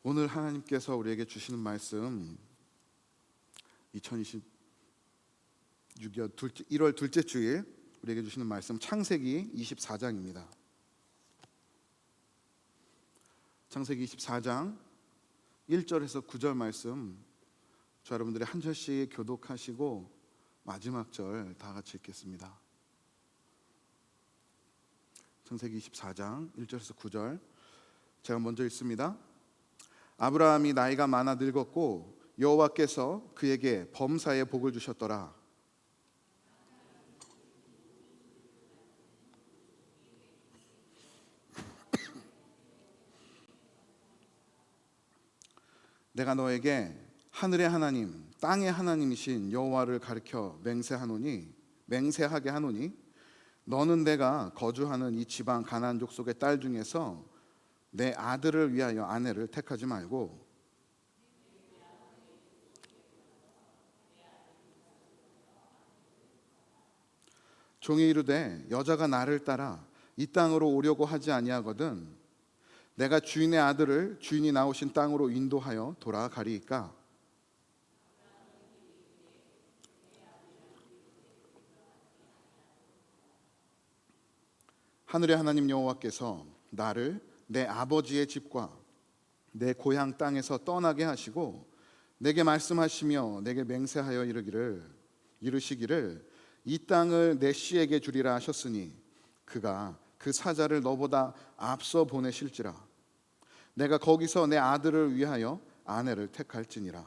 오늘 하나님께서 우리에게 주시는 말씀 2026년 1월 둘째 주일 우리에게 주시는 말씀 창세기 24장입니다. 창세기 24장 1절에서 9절 말씀 저 여러분들이 한 절씩 교독하시고 마지막 절 다 같이 읽겠습니다. 창세기 24장 1절에서 9절 제가 먼저 읽습니다. 아브라함이 나이가 많아 늙었고 여호와께서 그에게 범사에 복을 주셨더라. 내가 너에게 하늘의 하나님 땅의 하나님이신 여호와를 가르쳐 맹세하게 하노니 너는 내가 거주하는 이 지방 가나안 족속의 딸 중에서 내 아들을 위하여 아내를 택하지 말고 종이 이르되 여자가 나를 따라 이 땅으로 오려고 하지 아니하거든 내가 주인의 아들을 주인이 나오신 땅으로 인도하여 돌아가리이까. 하늘의 하나님 여호와께서 나를 내 아버지의 집과 내 고향 땅에서 떠나게 하시고 내게 말씀하시며 내게 맹세하여 이르시기를 이 땅을 내 씨에게 주리라 하셨으니 그가 그 사자를 너보다 앞서 보내실지라. 내가 거기서 내 아들을 위하여 아내를 택할지니라.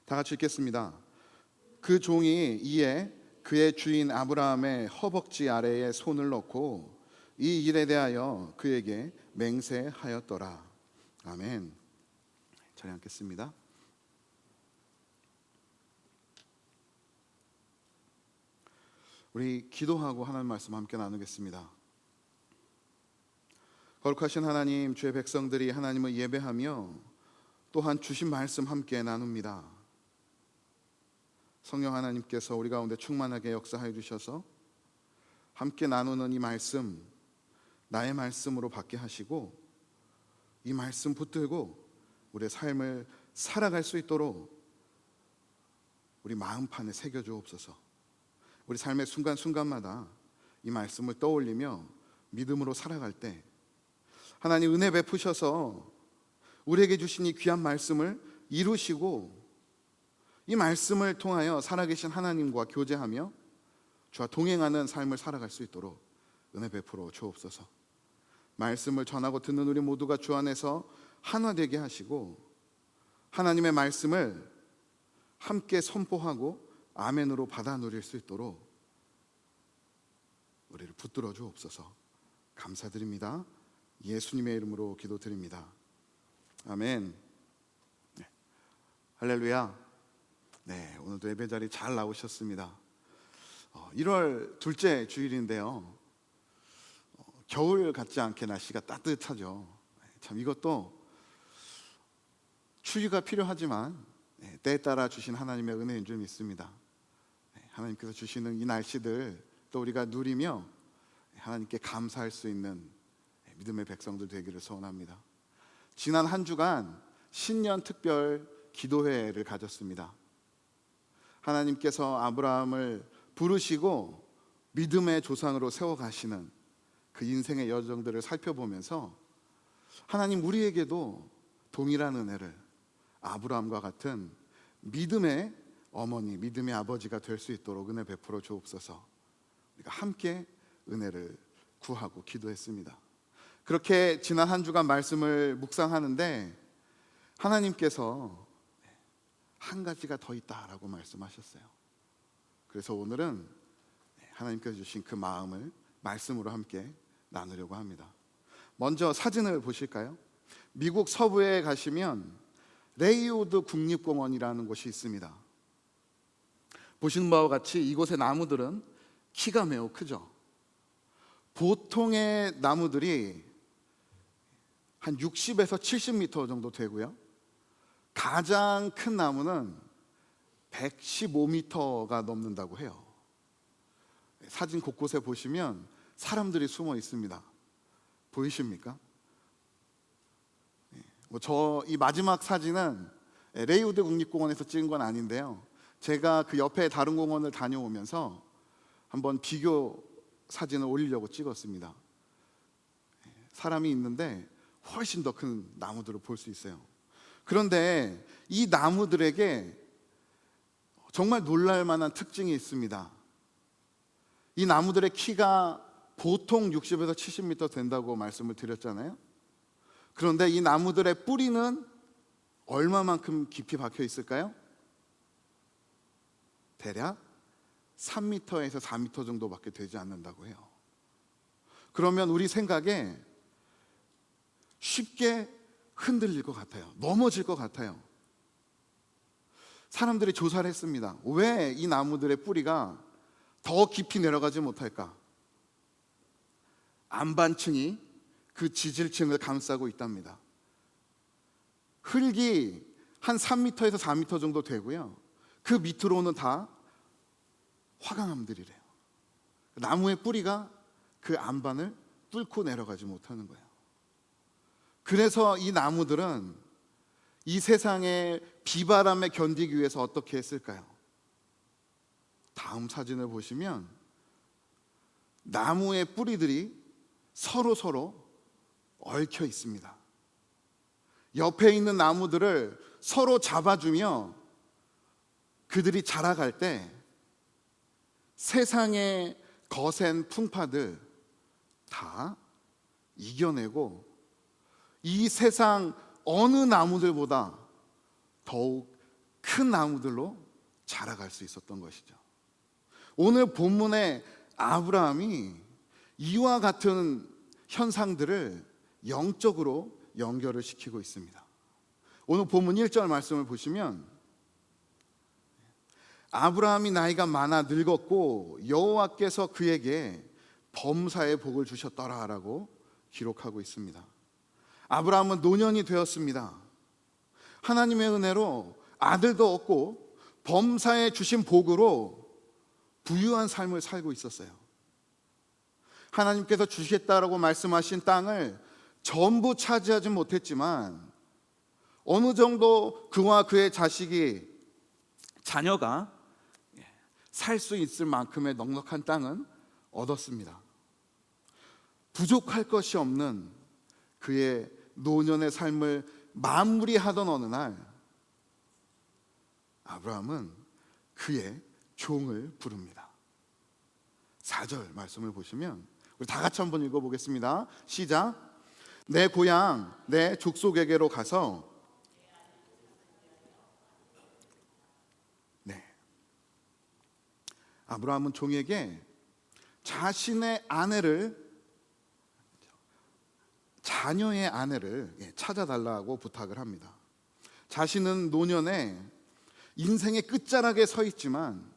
다 같이 읽겠습니다. 그 종이 이에 그의 주인 아브라함의 허벅지 아래에 손을 넣고 이 일에 대하여 그에게 맹세하였더라. 아멘. 자리 앉겠습니다. 우리 기도하고 하나님 말씀 함께 나누겠습니다. 거룩하신 하나님, 주의 백성들이 하나님을 예배하며 또한 주신 말씀 함께 나눕니다. 성령 하나님께서 우리 가운데 충만하게 역사하여 주셔서 함께 나누는 이 말씀 나의 말씀으로 받게 하시고 이 말씀 붙들고 우리의 삶을 살아갈 수 있도록 우리 마음판에 새겨 주옵소서. 우리 삶의 순간순간마다 이 말씀을 떠올리며 믿음으로 살아갈 때 하나님 은혜 베푸셔서 우리에게 주신 이 귀한 말씀을 이루시고 이 말씀을 통하여 살아계신 하나님과 교제하며 주와 동행하는 삶을 살아갈 수 있도록 은혜 베풀어 주옵소서. 말씀을 전하고 듣는 우리 모두가 주 안에서 하나 되게 하시고 하나님의 말씀을 함께 선포하고 아멘으로 받아 누릴 수 있도록 우리를 붙들어 주옵소서. 감사드립니다. 예수님의 이름으로 기도드립니다. 아멘. 네. 할렐루야. 네, 오늘도 예배 자리 잘 나오셨습니다. 1월 둘째 주일인데요. 겨울 같지 않게 날씨가 따뜻하죠. 참 이것도 추위가 필요하지만 때에 따라 주신 하나님의 은혜인 줄 믿습니다. 하나님께서 주시는 이 날씨들 또 우리가 누리며 하나님께 감사할 수 있는 믿음의 백성들 되기를 소원합니다. 지난 한 주간 신년 특별 기도회를 가졌습니다. 하나님께서 아브라함을 부르시고 믿음의 조상으로 세워가시는 그 인생의 여정들을 살펴보면서 하나님 우리에게도 동일한 은혜를 아브라함과 같은 믿음의 어머니, 믿음의 아버지가 될 수 있도록 은혜 베풀어 주옵소서. 우리가 함께 은혜를 구하고 기도했습니다. 그렇게 지난 한 주간 말씀을 묵상하는데 하나님께서 한 가지가 더 있다라고 말씀하셨어요. 그래서 오늘은 하나님께서 주신 그 마음을 말씀으로 함께 나누려고 합니다. 먼저 사진을 보실까요? 미국 서부에 가시면 레이우드 국립공원이라는 곳이 있습니다. 보시는 바와 같이 이곳의 나무들은 키가 매우 크죠. 보통의 나무들이 한 60에서 70m 정도 되고요. 가장 큰 나무는 115m가 넘는다고 해요. 사진 곳곳에 보시면 사람들이 숨어 있습니다. 보이십니까? 저 이 마지막 사진은 레이우드 국립공원에서 찍은 건 아닌데요, 제가 그 옆에 다른 공원을 다녀오면서 한번 비교 사진을 올리려고 찍었습니다. 사람이 있는데 훨씬 더 큰 나무들을 볼 수 있어요. 그런데 이 나무들에게 정말 놀랄 만한 특징이 있습니다. 이 나무들의 키가 보통 60에서 70m 된다고 말씀을 드렸잖아요. 그런데 이 나무들의 뿌리는 얼마만큼 깊이 박혀 있을까요? 대략 3m에서 4m 정도밖에 되지 않는다고 해요. 그러면 우리 생각에 쉽게 흔들릴 것 같아요. 넘어질 것 같아요. 사람들이 조사를 했습니다. 왜 이 나무들의 뿌리가 더 깊이 내려가지 못할까? 안반층이 그 지질층을 감싸고 있답니다. 흙이 한 3m에서 4m 정도 되고요, 그 밑으로는 다 화강암들이래요. 나무의 뿌리가 그 안반을 뚫고 내려가지 못하는 거예요. 그래서 이 나무들은 이 세상의 비바람에 견디기 위해서 어떻게 했을까요? 다음 사진을 보시면 나무의 뿌리들이 서로 얽혀 있습니다. 옆에 있는 나무들을 서로 잡아주며 그들이 자라갈 때 세상의 거센 풍파들 다 이겨내고 이 세상 어느 나무들보다 더욱 큰 나무들로 자라갈 수 있었던 것이죠. 오늘 본문의 아브라함이 이와 같은 현상들을 영적으로 연결을 시키고 있습니다. 오늘 본문 1절 말씀을 보시면 아브라함이 나이가 많아 늙었고 여호와께서 그에게 범사의 복을 주셨더라라고 기록하고 있습니다. 아브라함은 노년이 되었습니다. 하나님의 은혜로 아들도 얻고 범사에 주신 복으로 부유한 삶을 살고 있었어요. 하나님께서 주시겠다라고 말씀하신 땅을 전부 차지하지 못했지만 어느 정도 그와 그의 자녀가 살 수 있을 만큼의 넉넉한 땅은 얻었습니다. 부족할 것이 없는 그의 노년의 삶을 마무리하던 어느 날 아브라함은 그의 종을 부릅니다. 4절 말씀을 보시면 우리 다 같이 한번 읽어보겠습니다. 시작. 내 고향 내 족속에게로 가서 아브라함은 종에게 자신의 자녀의 아내를 찾아달라고 부탁을 합니다. 자신은 노년에 인생의 끝자락에 서 있지만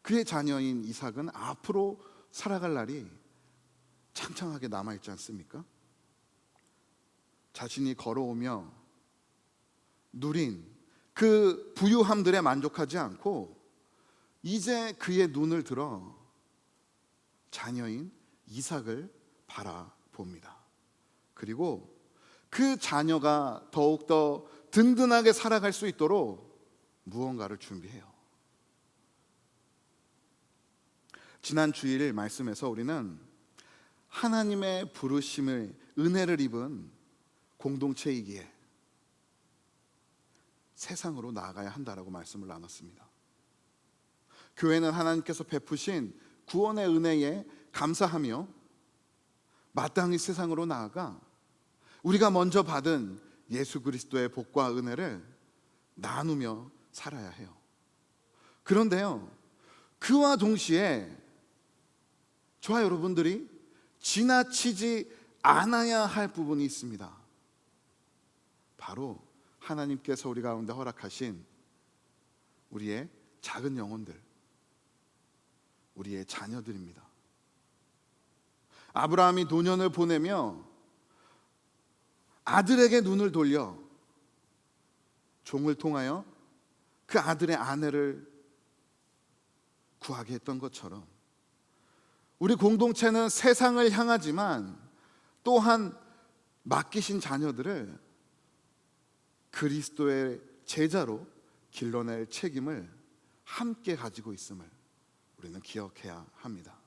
그의 자녀인 이삭은 앞으로 살아갈 날이 창창하게 남아있지 않습니까? 자신이 걸어오며 누린 그 부유함들에 만족하지 않고 이제 그의 눈을 들어 자녀인 이삭을 바라봅니다. 그리고 그 자녀가 더욱더 든든하게 살아갈 수 있도록 무언가를 준비해요. 지난 주일 말씀에서 우리는 하나님의 부르심을 은혜를 입은 공동체이기에 세상으로 나아가야 한다라고 말씀을 나눴습니다. 교회는 하나님께서 베푸신 구원의 은혜에 감사하며 마땅히 세상으로 나아가 우리가 먼저 받은 예수 그리스도의 복과 은혜를 나누며 살아야 해요. 그런데요, 그와 동시에 저와 여러분들이 지나치지 않아야 할 부분이 있습니다. 바로 하나님께서 우리 가운데 허락하신 우리의 작은 영혼들, 우리의 자녀들입니다. 아브라함이 노년을 보내며 아들에게 눈을 돌려 종을 통하여 그 아들의 아내를 구하게 했던 것처럼 우리 공동체는 세상을 향하지만 또한 맡기신 자녀들을 그리스도의 제자로 길러낼 책임을 함께 가지고 있음을 우리는 기억해야 합니다.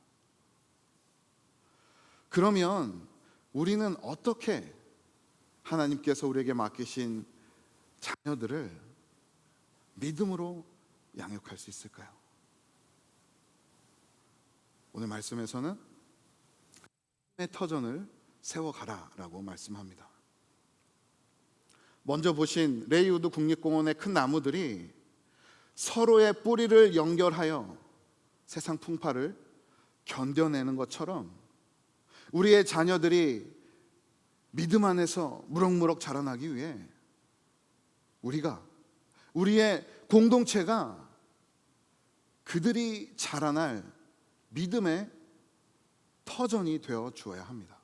그러면 우리는 어떻게 하나님께서 우리에게 맡기신 자녀들을 믿음으로 양육할 수 있을까요? 오늘 말씀에서는 의 터전을 세워가라라고 말씀합니다. 먼저 보신 레이우드 국립공원의 큰 나무들이 서로의 뿌리를 연결하여 세상 풍파를 견뎌내는 것처럼 우리의 자녀들이 믿음 안에서 무럭무럭 자라나기 위해 우리의 공동체가 그들이 자라날 믿음의 터전이 되어 주어야 합니다.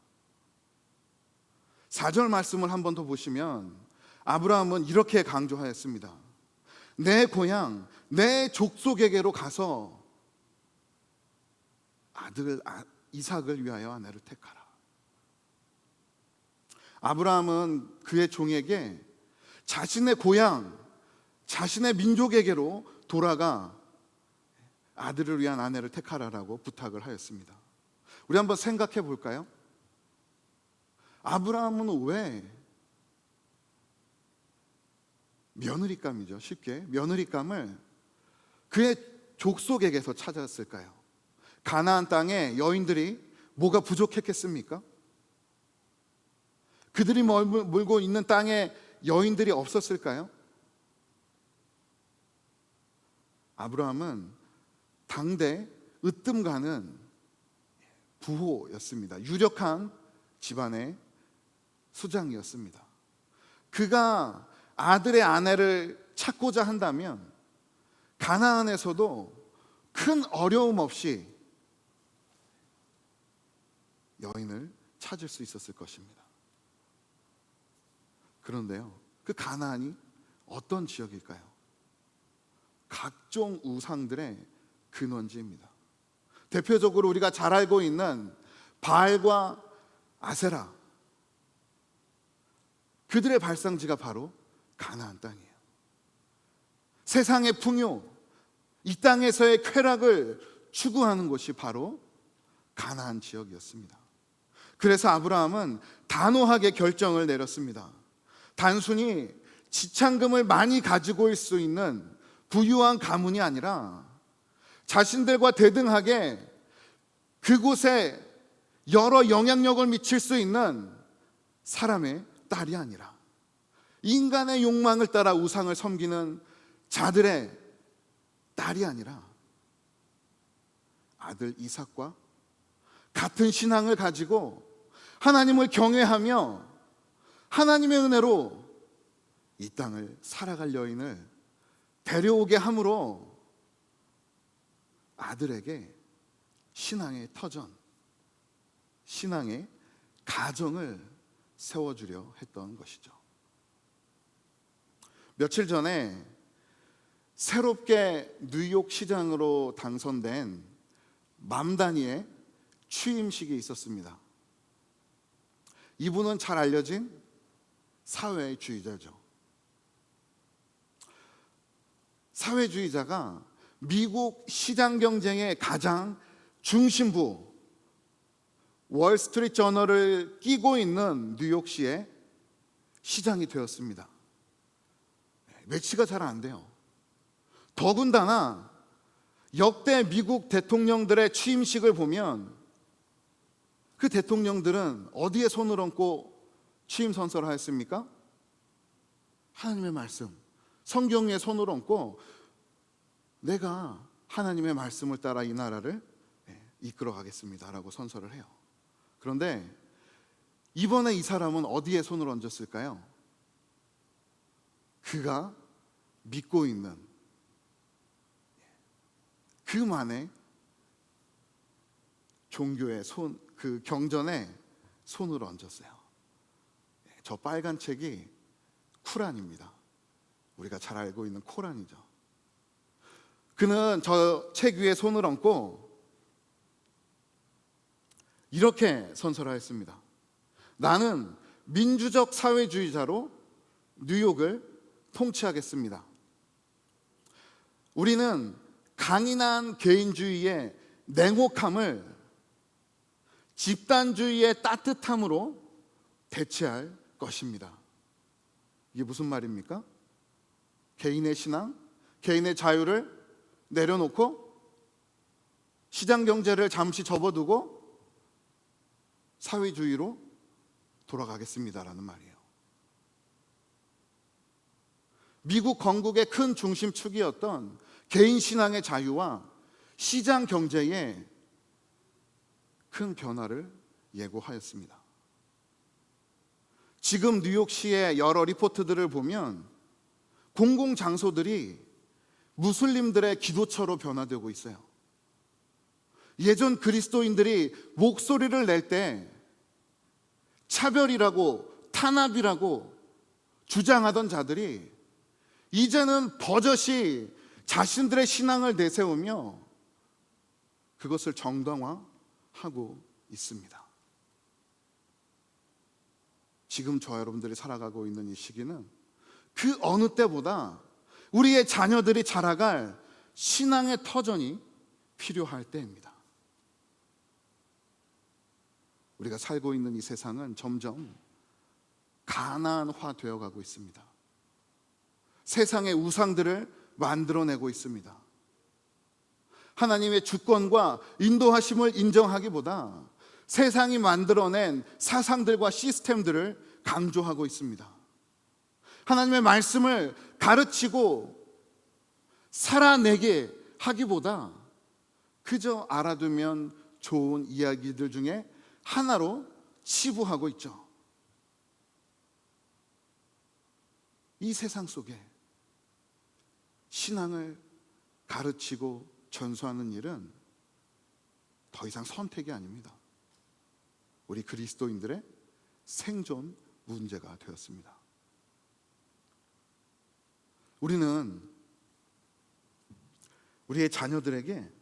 4절 말씀을 한 번 더 보시면 아브라함은 이렇게 강조하였습니다. 내 고향, 내 족속에게로 가서 아들 이삭을 위하여 아내를 택하라. 아브라함은 그의 종에게 자신의 고향, 자신의 민족에게로 돌아가 아들을 위한 아내를 택하라라고 부탁을 하였습니다. 우리 한번 생각해 볼까요? 아브라함은 왜 며느리감이죠. 쉽게 며느리감을 그의 족속에게서 찾았을까요? 가나안 땅에 여인들이 뭐가 부족했겠습니까? 그들이 물고 있는 땅에 여인들이 없었을까요? 아브라함은 당대 으뜸가는 부호였습니다. 유력한 집안의 수장이었습니다. 그가 아들의 아내를 찾고자 한다면 가나안에서도 큰 어려움 없이 여인을 찾을 수 있었을 것입니다. 그런데요, 그 가나안이 어떤 지역일까요? 각종 우상들의 근원지입니다. 대표적으로 우리가 잘 알고 있는 바알과 아세라, 그들의 발상지가 바로 가나안 땅이에요. 세상의 풍요, 이 땅에서의 쾌락을 추구하는 곳이 바로 가나안 지역이었습니다. 그래서 아브라함은 단호하게 결정을 내렸습니다. 단순히 지창금을 많이 가지고 올 수 있는 부유한 가문이 아니라 자신들과 대등하게 그곳에 여러 영향력을 미칠 수 있는 사람의 딸이 아니라 인간의 욕망을 따라 우상을 섬기는 자들의 딸이 아니라 아들 이삭과 같은 신앙을 가지고 하나님을 경외하며 하나님의 은혜로 이 땅을 살아갈 여인을 데려오게 함으로 아들에게 신앙의 터전, 신앙의 가정을 세워주려 했던 것이죠. 며칠 전에 새롭게 뉴욕 시장으로 당선된 맘다니의 취임식이 있었습니다. 이분은 잘 알려진 사회주의자죠. 사회주의자가 미국 시장 경쟁의 가장 중심부 월스트리트 저널을 끼고 있는 뉴욕시의 시장이 되었습니다. 매치가 잘 안 돼요. 더군다나 역대 미국 대통령들의 취임식을 보면 그 대통령들은 어디에 손을 얹고 취임 선서를 하였습니까? 하나님의 말씀, 성경 위에 손을 얹고 내가 하나님의 말씀을 따라 이 나라를 이끌어 가겠습니다라고 선서를 해요. 그런데 이번에 이 사람은 어디에 손을 얹었을까요? 그가 믿고 있는 그만의 종교의 그 경전에 손을 얹었어요. 저 빨간 책이 쿠란입니다. 우리가 잘 알고 있는 코란이죠. 그는 저 책 위에 손을 얹고 이렇게 선서하였습니다. 나는 민주적 사회주의자로 뉴욕을 통치하겠습니다. 우리는 강인한 개인주의의 냉혹함을 집단주의의 따뜻함으로 대체할 것입니다. 이게 무슨 말입니까? 개인의 신앙, 개인의 자유를 내려놓고 시장 경제를 잠시 접어두고 사회주의로 돌아가겠습니다라는 말이에요. 미국 건국의 큰 중심축이었던 개인 신앙의 자유와 시장 경제의 큰 변화를 예고하였습니다. 지금 뉴욕시의 여러 리포트들을 보면 공공장소들이 무슬림들의 기도처로 변화되고 있어요. 예전 그리스도인들이 목소리를 낼 때 차별이라고 탄압이라고 주장하던 자들이 이제는 버젓이 자신들의 신앙을 내세우며 그것을 정당화하고 있습니다. 지금 저와 여러분들이 살아가고 있는 이 시기는 그 어느 때보다 우리의 자녀들이 자라갈 신앙의 터전이 필요할 때입니다. 우리가 살고 있는 이 세상은 점점 가나안화되어 가고 있습니다. 세상의 우상들을 만들어내고 있습니다. 하나님의 주권과 인도하심을 인정하기보다 세상이 만들어낸 사상들과 시스템들을 강조하고 있습니다. 하나님의 말씀을 가르치고 살아내게 하기보다 그저 알아두면 좋은 이야기들 중에 하나로 치부하고 있죠. 이 세상 속에 신앙을 가르치고 전수하는 일은 더 이상 선택이 아닙니다. 우리 그리스도인들의 생존 문제가 되었습니다. 우리는 우리의 자녀들에게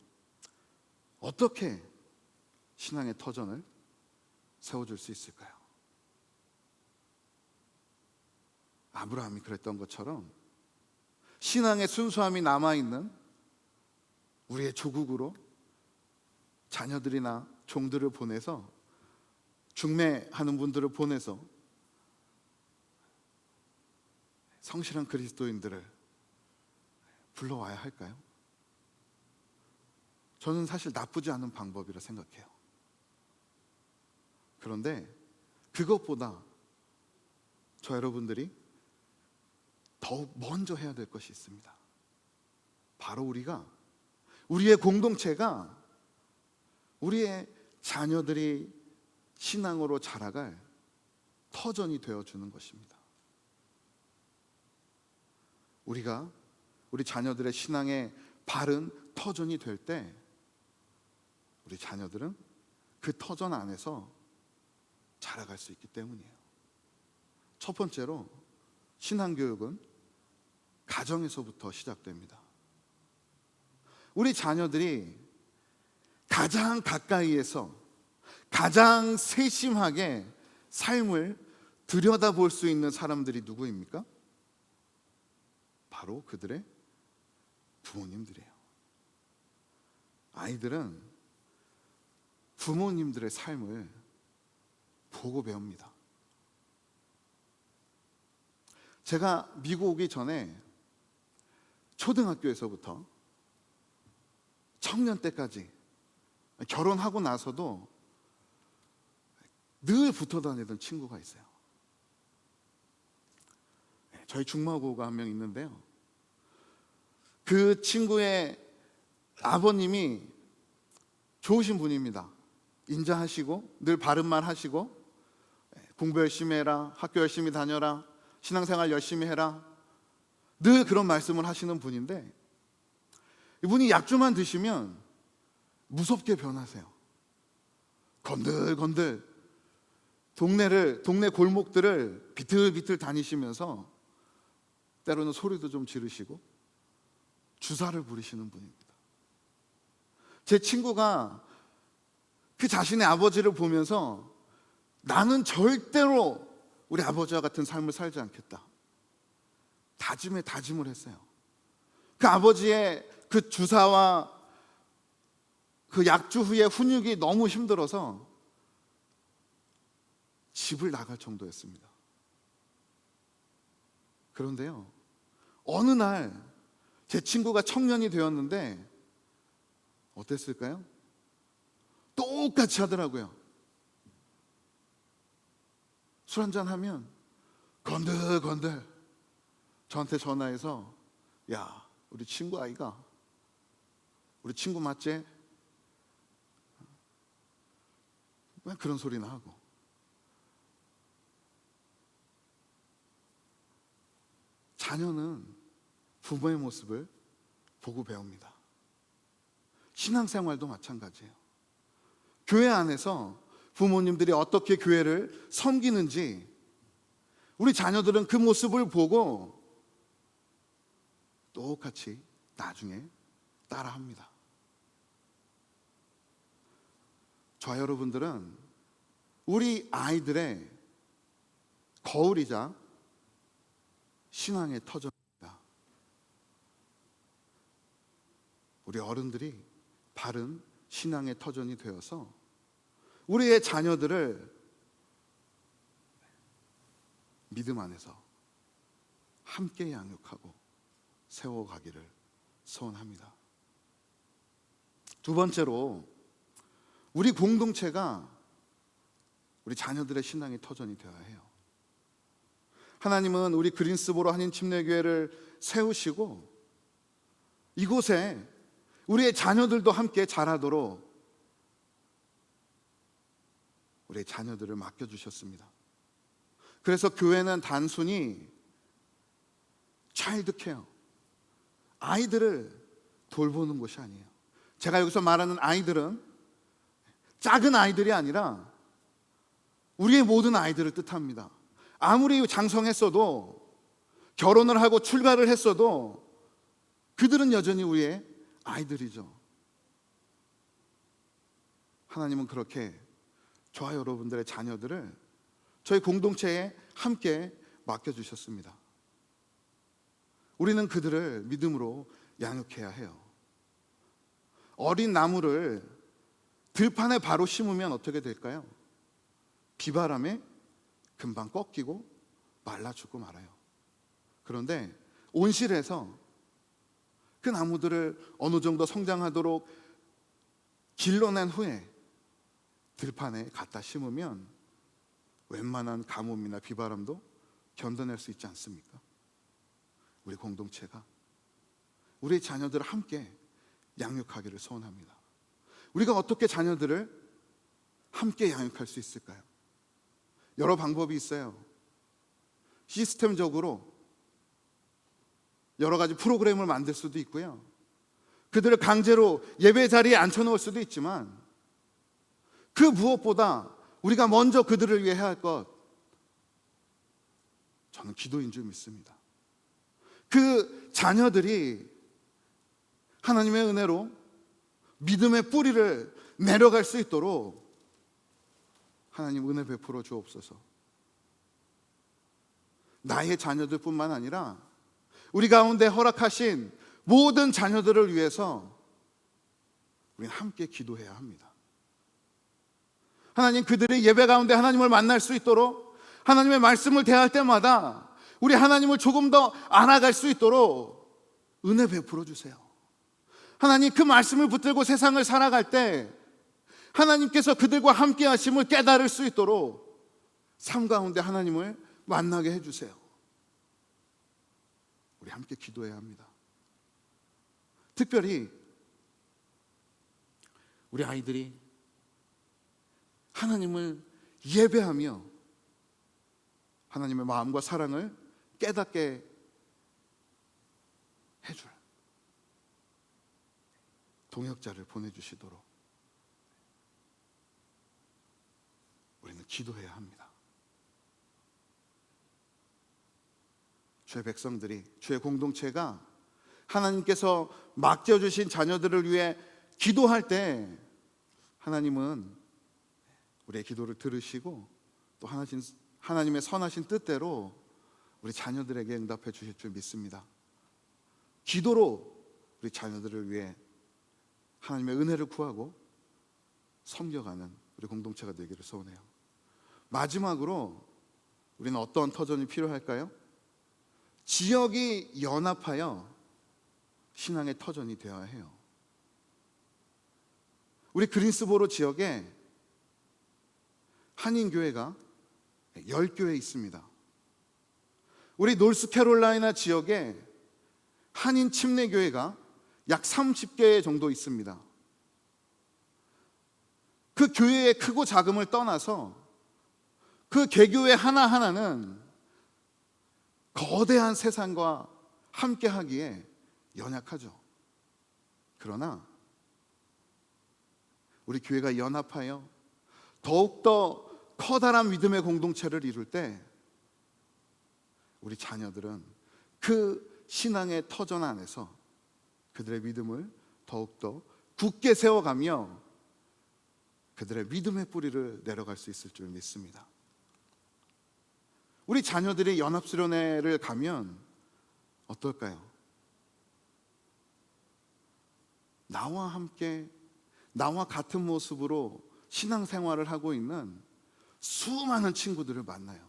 어떻게 신앙의 터전을 세워줄 수 있을까요? 아브라함이 그랬던 것처럼 신앙의 순수함이 남아있는 우리의 조국으로 자녀들이나 종들을 보내서 중매하는 분들을 보내서 성실한 그리스도인들을 불러와야 할까요? 저는 사실 나쁘지 않은 방법이라 생각해요. 그런데 그것보다 저 여러분들이 더욱 먼저 해야 될 것이 있습니다. 바로 우리의 공동체가 우리의 자녀들이 신앙으로 자라갈 터전이 되어주는 것입니다. 우리가 우리 자녀들의 신앙의 바른 터전이 될 때 우리 자녀들은 그 터전 안에서 자라갈 수 있기 때문이에요. 첫 번째로 신앙교육은 가정에서부터 시작됩니다. 우리 자녀들이 가장 가까이에서 가장 세심하게 삶을 들여다볼 수 있는 사람들이 누구입니까? 바로 그들의 부모님들이에요. 아이들은 부모님들의 삶을 보고 배웁니다. 제가 미국 오기 전에 초등학교에서부터 청년 때까지 결혼하고 나서도 늘 붙어 다니던 친구가 있어요. 저희 중마고가 한 명 있는데요. 그 친구의 아버님이 좋으신 분입니다. 인자하시고 늘 바른 말 하시고 공부 열심히 해라, 학교 열심히 다녀라, 신앙생활 열심히 해라, 늘 그런 말씀을 하시는 분인데 이분이 약주만 드시면 무섭게 변하세요. 건들건들 동네 골목들을 비틀비틀 다니시면서 때로는 소리도 좀 지르시고 주사를 부리시는 분입니다. 제 친구가 그 자신의 아버지를 보면서 나는 절대로 우리 아버지와 같은 삶을 살지 않겠다, 다짐을 했어요. 그 아버지의 그 주사와 그 약주 후에 훈육이 너무 힘들어서 집을 나갈 정도였습니다. 그런데요, 어느 날 제 친구가 청년이 되었는데 어땠을까요? 똑같이 하더라고요. 술 한잔 하면 건들건들 저한테 전화해서, 야, 우리 친구 아이가, 우리 친구 맞지? 왜 그런 소리나 하고. 자녀는 부모의 모습을 보고 배웁니다. 신앙생활도 마찬가지예요. 교회 안에서 부모님들이 어떻게 교회를 섬기는지 우리 자녀들은 그 모습을 보고 똑같이 나중에 따라합니다. 저와 여러분들은 우리 아이들의 거울이자 신앙의 터전입니다. 우리 어른들이 바른 신앙의 터전이 되어서 우리의 자녀들을 믿음 안에서 함께 양육하고 세워가기를 소원합니다. 두 번째로, 우리 공동체가 우리 자녀들의 신앙의 터전이 되어야 해요. 하나님은 우리 그린스보로 한인 침례교회를 세우시고 이곳에 우리의 자녀들도 함께 자라도록 우리의 자녀들을 맡겨주셨습니다. 그래서 교회는 단순히 차일드 케어, 아이들을 돌보는 곳이 아니에요. 제가 여기서 말하는 아이들은 작은 아이들이 아니라 우리의 모든 아이들을 뜻합니다. 아무리 장성했어도, 결혼을 하고 출가를 했어도 그들은 여전히 우리의 아이들이죠. 하나님은 그렇게 저와 여러분들의 자녀들을 저희 공동체에 함께 맡겨주셨습니다. 우리는 그들을 믿음으로 양육해야 해요. 어린 나무를 들판에 바로 심으면 어떻게 될까요? 비바람에 금방 꺾이고 말라 죽고 말아요. 그런데 온실에서 그 나무들을 어느 정도 성장하도록 길러낸 후에 들판에 갖다 심으면 웬만한 가뭄이나 비바람도 견뎌낼 수 있지 않습니까? 우리 공동체가 우리 자녀들을 함께 양육하기를 소원합니다. 우리가 어떻게 자녀들을 함께 양육할 수 있을까요? 여러 방법이 있어요. 시스템적으로 여러 가지 프로그램을 만들 수도 있고요. 그들을 강제로 예배 자리에 앉혀놓을 수도 있지만, 그 무엇보다 우리가 먼저 그들을 위해 해야 할 것, 저는 기도인 줄 믿습니다. 그 자녀들이 하나님의 은혜로 믿음의 뿌리를 내려갈 수 있도록 하나님 은혜 베풀어 주옵소서. 나의 자녀들뿐만 아니라 우리 가운데 허락하신 모든 자녀들을 위해서 우리는 함께 기도해야 합니다. 하나님, 그들의 예배 가운데 하나님을 만날 수 있도록, 하나님의 말씀을 대할 때마다 우리 하나님을 조금 더 알아갈 수 있도록 은혜 베풀어 주세요. 하나님, 그 말씀을 붙들고 세상을 살아갈 때 하나님께서 그들과 함께 하심을 깨달을 수 있도록 삶 가운데 하나님을 만나게 해주세요. 우리 함께 기도해야 합니다. 특별히 우리 아이들이 하나님을 예배하며 하나님의 마음과 사랑을 깨닫게 해줄 동역자를 보내주시도록 우리는 기도해야 합니다. 주의 백성들이, 주의 공동체가 하나님께서 맡겨주신 자녀들을 위해 기도할 때 하나님은 우리의 기도를 들으시고 또 하나님의 선하신 뜻대로 우리 자녀들에게 응답해 주실 줄 믿습니다. 기도로 우리 자녀들을 위해 하나님의 은혜를 구하고 섬겨가는 우리 공동체가 되기를 소원해요. 마지막으로 우리는 어떤 터전이 필요할까요? 지역이 연합하여 신앙의 터전이 되어야 해요. 우리 그린스보로 지역에 한인교회가 10교회 있습니다. 우리 노스캐롤라이나 지역에 한인 침례교회가 약 30개 정도 있습니다. 그 교회의 크고 작음을 떠나서 그 개교회 하나하나는 거대한 세상과 함께하기에 연약하죠. 그러나 우리 교회가 연합하여 더욱더 커다란 믿음의 공동체를 이룰 때 우리 자녀들은 그 신앙의 터전 안에서 그들의 믿음을 더욱더 굳게 세워가며 그들의 믿음의 뿌리를 내려갈 수 있을 줄 믿습니다. 우리 자녀들이 연합수련회를 가면 어떨까요? 나와 함께 나와 같은 모습으로 신앙생활을 하고 있는 수많은 친구들을 만나요.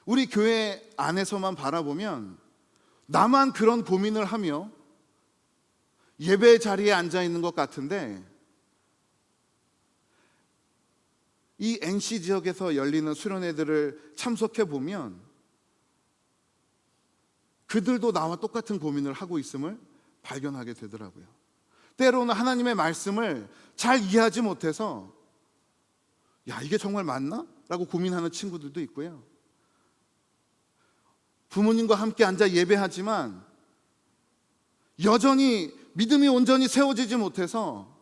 우리 교회 안에서만 바라보면 나만 그런 고민을 하며 예배 자리에 앉아 있는 것 같은데 이 NC 지역에서 열리는 수련회들을 참석해 보면 그들도 나와 똑같은 고민을 하고 있음을 발견하게 되더라고요. 때로는 하나님의 말씀을 잘 이해하지 못해서 야, 이게 정말 맞나? 라고 고민하는 친구들도 있고요. 부모님과 함께 앉아 예배하지만 여전히 믿음이 온전히 세워지지 못해서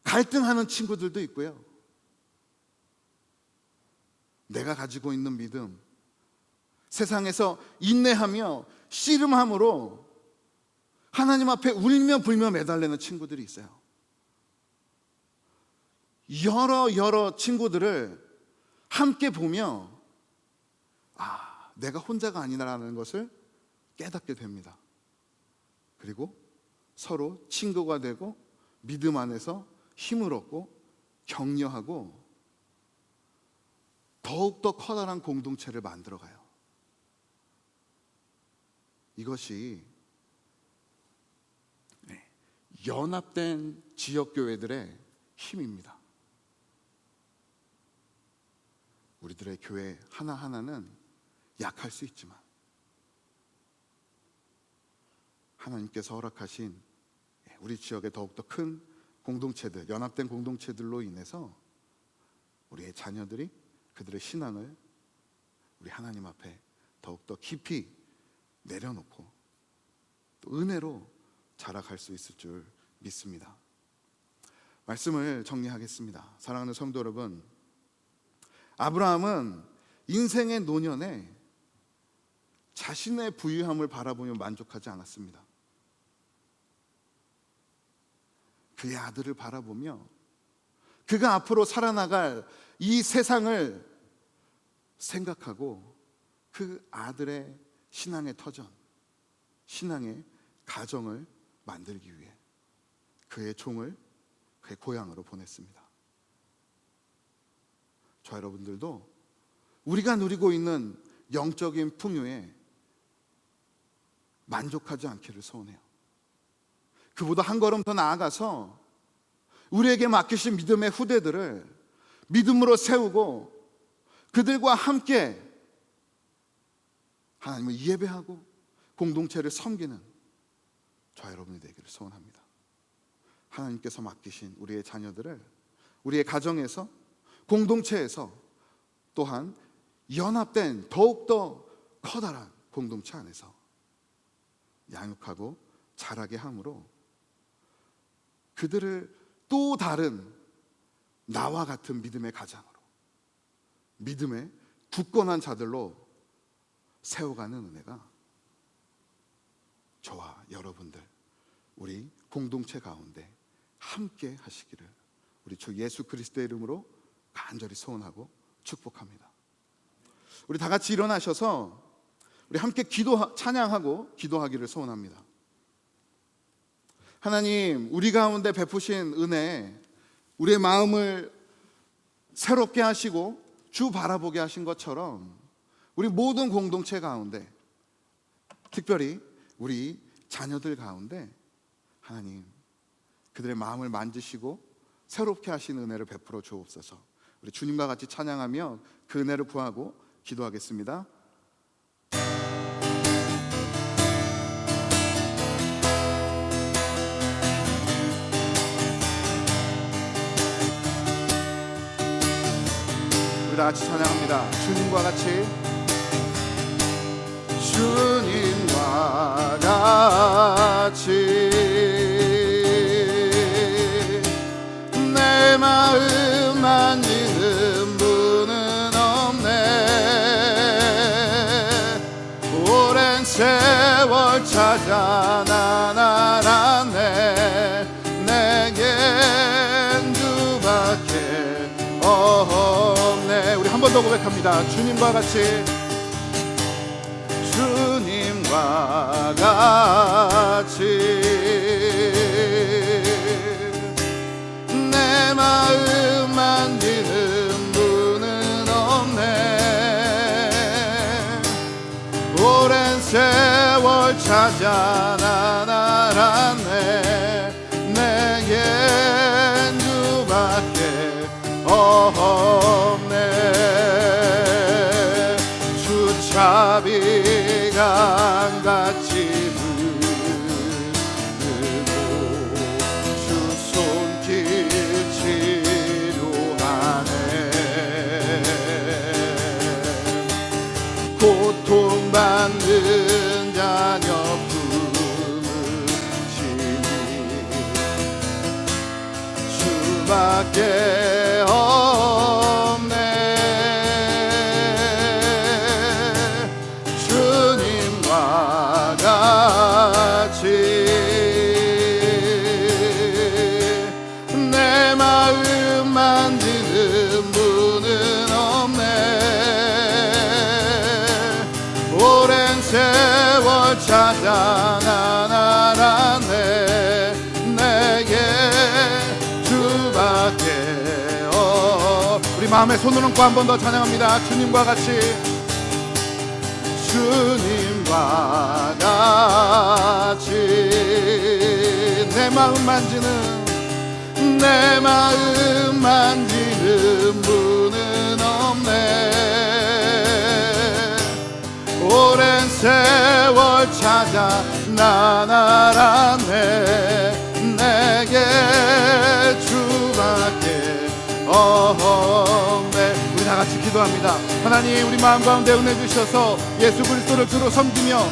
갈등하는 친구들도 있고요. 내가 가지고 있는 믿음, 세상에서 인내하며 씨름함으로 하나님 앞에 울며 불며 매달리는 친구들이 있어요. 여러 친구들을 함께 보며 내가 혼자가 아니라는 것을 깨닫게 됩니다. 그리고 서로 친구가 되고 믿음 안에서 힘을 얻고 격려하고 더욱더 커다란 공동체를 만들어가요. 이것이 연합된 지역교회들의 힘입니다. 우리들의 교회 하나하나는 약할 수 있지만 하나님께서 허락하신 우리 지역의 더욱더 큰 공동체들, 연합된 공동체들로 인해서 우리의 자녀들이 그들의 신앙을 우리 하나님 앞에 더욱더 깊이 내려놓고 또 은혜로 자라갈 수 있을 줄 믿습니다. 말씀을 정리하겠습니다. 사랑하는 성도 여러분, 아브라함은 인생의 노년에 자신의 부유함을 바라보며 만족하지 않았습니다. 그의 아들을 바라보며 그가 앞으로 살아나갈 이 세상을 생각하고 그 아들의 신앙의 터전, 신앙의 가정을 만들기 위해 그의 종을 그의 고향으로 보냈습니다. 저 여러분들도 우리가 누리고 있는 영적인 풍요에 만족하지 않기를 소원해요. 그보다 한 걸음 더 나아가서 우리에게 맡기신 믿음의 후대들을 믿음으로 세우고 그들과 함께 하나님을 예배하고 공동체를 섬기는 저 여러분이 되기를 소원합니다. 하나님께서 맡기신 우리의 자녀들을 우리의 가정에서, 공동체에서, 또한 연합된 더욱더 커다란 공동체 안에서 양육하고 자라게 함으로 그들을 또 다른 나와 같은 믿음의 가장으로, 믿음의 굳건한 자들로 세워가는 은혜가 저와 여러분들, 우리 공동체 가운데 함께 하시기를 우리 주 예수 그리스도의 이름으로 간절히 소원하고 축복합니다. 우리 다 같이 일어나셔서 우리 함께 찬양하고 기도하기를 소원합니다. 하나님, 우리 가운데 베푸신 은혜, 우리의 마음을 새롭게 하시고 주 바라보게 하신 것처럼 우리 모든 공동체 가운데, 특별히 우리 자녀들 가운데 하나님, 그들의 마음을 만지시고 새롭게 하신 은혜를 베풀어 주옵소서. 우리 주님과 같이 찬양하며 그 은혜를 구하고 기도하겠습니다. 우리 다 같이 찬양합니다. 주님과 같이, 주님과 같이 내 마음 만지는 분은 없네. 오랜 세월 찾아 난 알았네. 내겐 주밖에 없네. 우리 한 번 더 고백합니다. 주님과 같이, 주님과 같이 내 마음 만지는 분은 없네. 오랜 세월 찾아 난 알았네. 내겐 주밖에 없네. 주차비 강같이 흐르고 주 손길 치료하네. 고통받는 자녀 품으시니 주밖에 없네. 주님과 같이 내 마음 만지는 분은 없네. 오랜 세월 찾아 난 알았네. 내게 주밖에 우리 마음에 손을 얹고 한 번 더 찬양합니다. 주님과 같이, 주님과 같이 내 마음 만지는 분은 없네. 오랜 세월 찾아 난 알았네. 내게 주밖에 없네. 우리 다 같이 기도합니다. 하나님, 우리 마음 가운데 은혜 주셔서 예수 그리스도를 주로 섬기며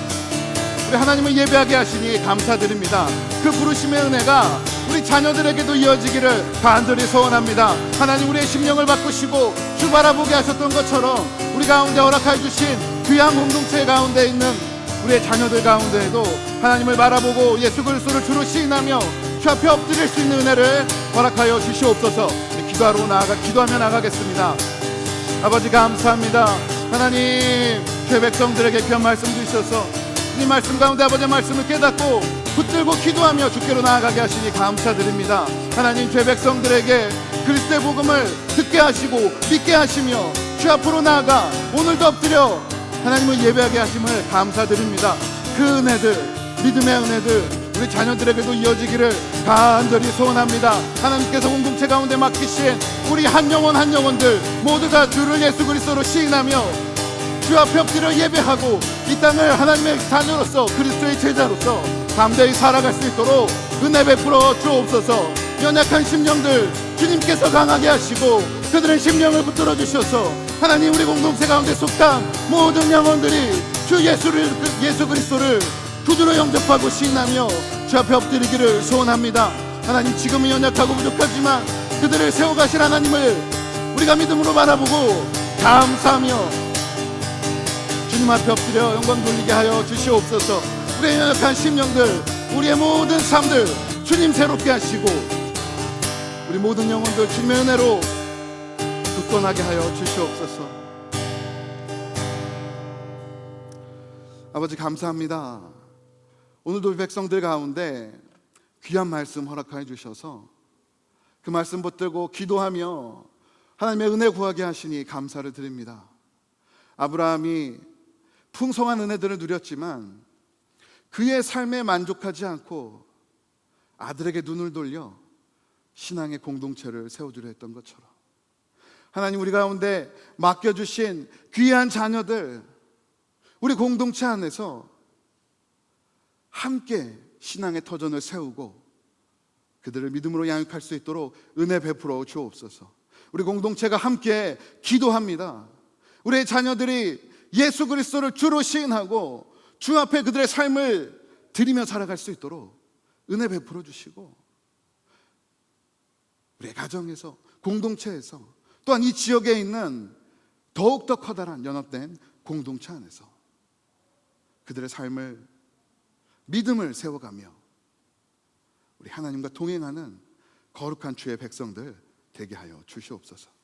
우리 하나님을 예배하게 하시니 감사드립니다. 그 부르심의 은혜가 우리 자녀들에게도 이어지기를 간절히 소원합니다. 하나님, 우리의 심령을 바꾸시고 주 바라보게 하셨던 것처럼 우리 가운데 허락해 주신 귀한 공동체 가운데 있는 우리의 자녀들 가운데에도 하나님을 바라보고 예수 그리스도를 주로 시인하며 주 앞에 엎드릴 수 있는 은혜를 허락하여 주시옵소서. 기도하며 나가겠습니다. 아버지, 감사합니다. 하나님, 죄 백성들에게 귀한 말씀 주셔서 이 말씀 가운데 아버지의 말씀을 깨닫고 붙들고 기도하며 주께로 나아가게 하시니 감사드립니다. 하나님, 죄 백성들에게 그리스도의 복음을 듣게 하시고 믿게 하시며 주 앞으로 나아가 오늘도 엎드려 하나님을 예배하게 하심을 감사드립니다. 그 은혜들, 믿음의 은혜들 우리 자녀들에게도 이어지기를 간절히 소원합니다. 하나님께서 공동체 가운데 맡기신 우리 한 영혼들 모두가 주를 예수 그리스도로 시인하며 주 앞에 엎드려 예배하고 이 땅을 하나님의 자녀로서 그리스도의 제자로서 담대히 살아갈 수 있도록 은혜 베풀어 주옵소서. 연약한 심령들 주님께서 강하게 하시고 그들의 심령을 붙들어 주셔서 하나님, 우리 공동체 가운데 속한 모든 영혼들이 주 예수 그리스도를 구주로 영접하고 시인하며 주 앞에 엎드리기를 소원합니다. 하나님, 지금은 연약하고 부족하지만 그들을 세워가실 하나님을 우리가 믿음으로 바라보고 감사하며 주님 앞에 엎드려 영광 돌리게 하여 주시옵소서. 우리의 연약한 심령들, 우리의 모든 삶들 주님 새롭게 하시고 우리 모든 영혼들 주님의 은혜로 굳건하게 하여 주시옵소서. 아버지 감사합니다. 오늘도 우리 백성들 가운데 귀한 말씀 허락하여 주셔서 그 말씀 붙들고 기도하며 하나님의 은혜 구하게 하시니 감사를 드립니다. 아브라함이 풍성한 은혜들을 누렸지만 그의 삶에 만족하지 않고 아들에게 눈을 돌려 신앙의 공동체를 세워주려 했던 것처럼 하나님, 우리 가운데 맡겨주신 귀한 자녀들, 우리 공동체 안에서 함께 신앙의 터전을 세우고 그들을 믿음으로 양육할 수 있도록 은혜 베풀어 주옵소서. 우리 공동체가 함께 기도합니다. 우리의 자녀들이 예수 그리스도를 주로 시인하고 주 앞에 그들의 삶을 드리며 살아갈 수 있도록 은혜 베풀어 주시고 우리의 가정에서, 공동체에서, 또한 이 지역에 있는 더욱더 커다란 연합된 공동체 안에서 그들의 삶을, 믿음을 세워가며 우리 하나님과 동행하는 거룩한 주의 백성들 되게 하여 주시옵소서.